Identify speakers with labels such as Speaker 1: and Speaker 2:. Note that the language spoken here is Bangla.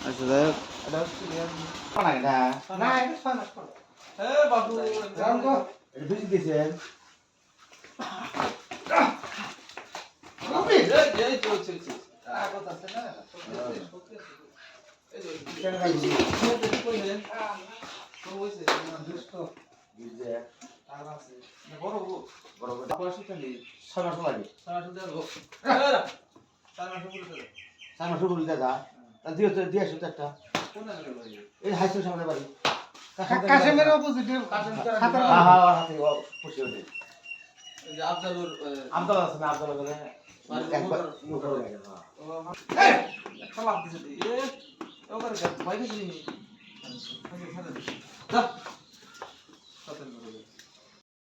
Speaker 1: আচ্ছা যাই হোক
Speaker 2: বুঝি দিয়েছেন
Speaker 3: কাশেমের অপোজিটে
Speaker 2: আবদাল আছে না আবদাল বলে
Speaker 3: যা